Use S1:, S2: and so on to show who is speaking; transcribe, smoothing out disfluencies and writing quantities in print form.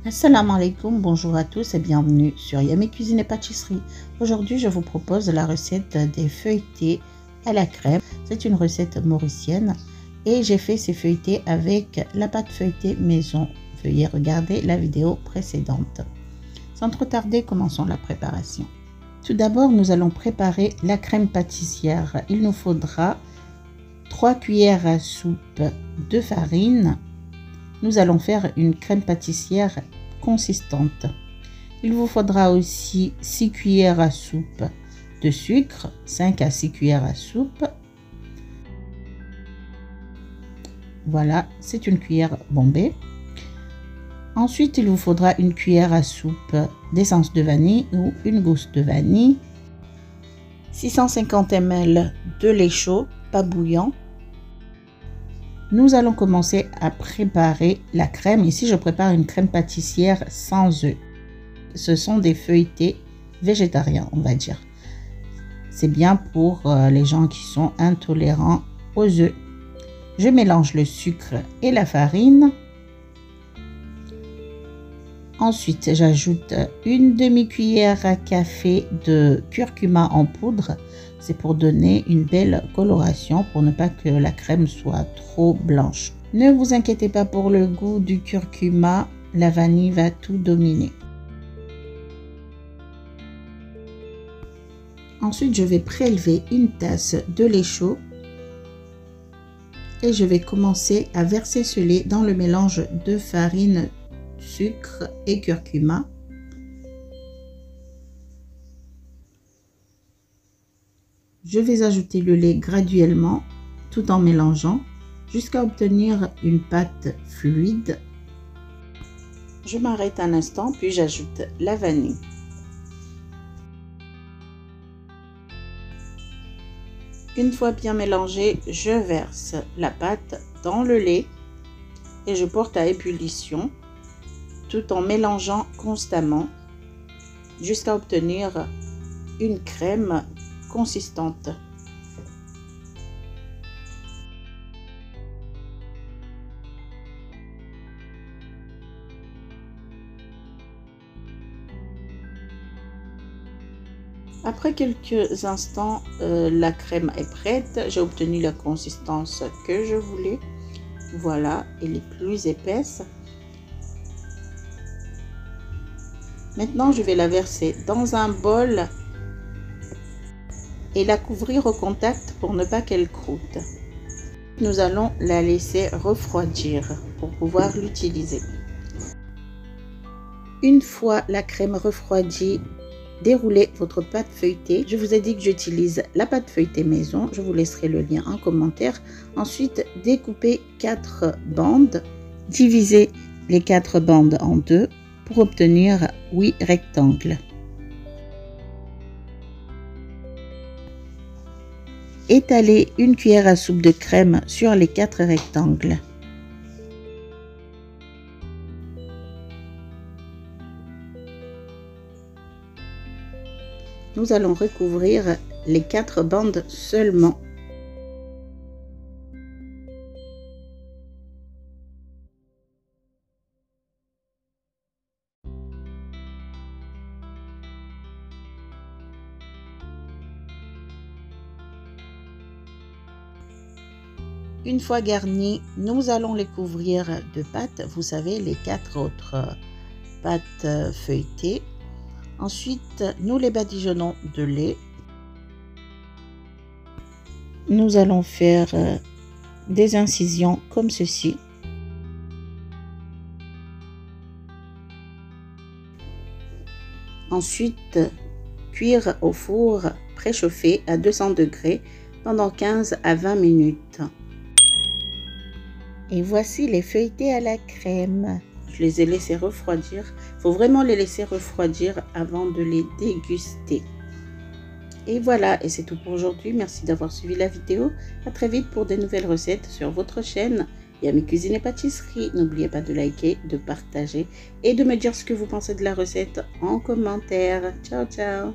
S1: Assalamu alaikum, bonjour à tous et bienvenue sur Yummy Cuisine et Pâtisserie. Aujourd'hui, je vous propose la recette des feuilletés à la crème. C'est une recette mauricienne et j'ai fait ces feuilletés avec la pâte feuilletée maison. Veuillez regarder la vidéo précédente. Sans trop tarder, commençons la préparation. Tout d'abord, nous allons préparer la crème pâtissière. Il nous faudra 3 cuillères à soupe de farine. Nous allons faire une crème pâtissière consistante. Il vous faudra aussi 6 cuillères à soupe de sucre, 5 à 6 cuillères à soupe. Voilà, c'est une cuillère bombée. Ensuite, il vous faudra une cuillère à soupe d'essence de vanille ou une gousse de vanille. 650 ml de lait chaud, pas bouillant. Nous allons commencer à préparer la crème. Ici, je prépare une crème pâtissière sans œufs. Ce sont des feuilletés végétariens, on va dire. C'est bien pour les gens qui sont intolérants aux œufs. Je mélange le sucre et la farine. Ensuite, j'ajoute une demi-cuillère à café de curcuma en poudre. C'est pour donner une belle coloration, pour ne pas que la crème soit trop blanche. Ne vous inquiétez pas pour le goût du curcuma, la vanille va tout dominer. Ensuite, je vais prélever une tasse de lait chaud et je vais commencer à verser ce lait dans le mélange de farine, sucre et curcuma. Je vais ajouter le lait graduellement tout en mélangeant jusqu'à obtenir une pâte fluide. Je m'arrête un instant puis j'ajoute la vanille. Une fois bien mélangé, je verse la pâte dans le lait et je porte à ébullition tout en mélangeant constamment jusqu'à obtenir une crème consistante. Après quelques instants, la crème est prête. J'ai obtenu la consistance que je voulais. Voilà, elle est plus épaisse. Maintenant, je vais la verser dans un bol et la couvrir au contact pour ne pas qu'elle croûte. Nous allons la laisser refroidir pour pouvoir l'utiliser. Une fois la crème refroidie, déroulez votre pâte feuilletée. Je vous ai dit que j'utilise la pâte feuilletée maison. Je vous laisserai le lien en commentaire. Ensuite, découpez 4 bandes. Divisez les 4 bandes en 2 pour obtenir 8 rectangles. Étalez une cuillère à soupe de crème sur les 4 rectangles. Nous allons recouvrir les 4 bandes seulement. Une fois garnis, nous allons les couvrir de pâte. Vous savez, les 4 autres pâtes feuilletées. Ensuite, nous les badigeonnons de lait. Nous allons faire des incisions comme ceci. Ensuite, cuire au four préchauffé à 200 degrés pendant 15 à 20 minutes. Et voici les feuilletés à la crème. Je les ai laissés refroidir. Il faut vraiment les laisser refroidir avant de les déguster. Et voilà, et c'est tout pour aujourd'hui. Merci d'avoir suivi la vidéo. À très vite pour des nouvelles recettes sur votre chaîne Yummy Cuisine et Pâtisserie. N'oubliez pas de liker, de partager et de me dire ce que vous pensez de la recette en commentaire. Ciao, ciao!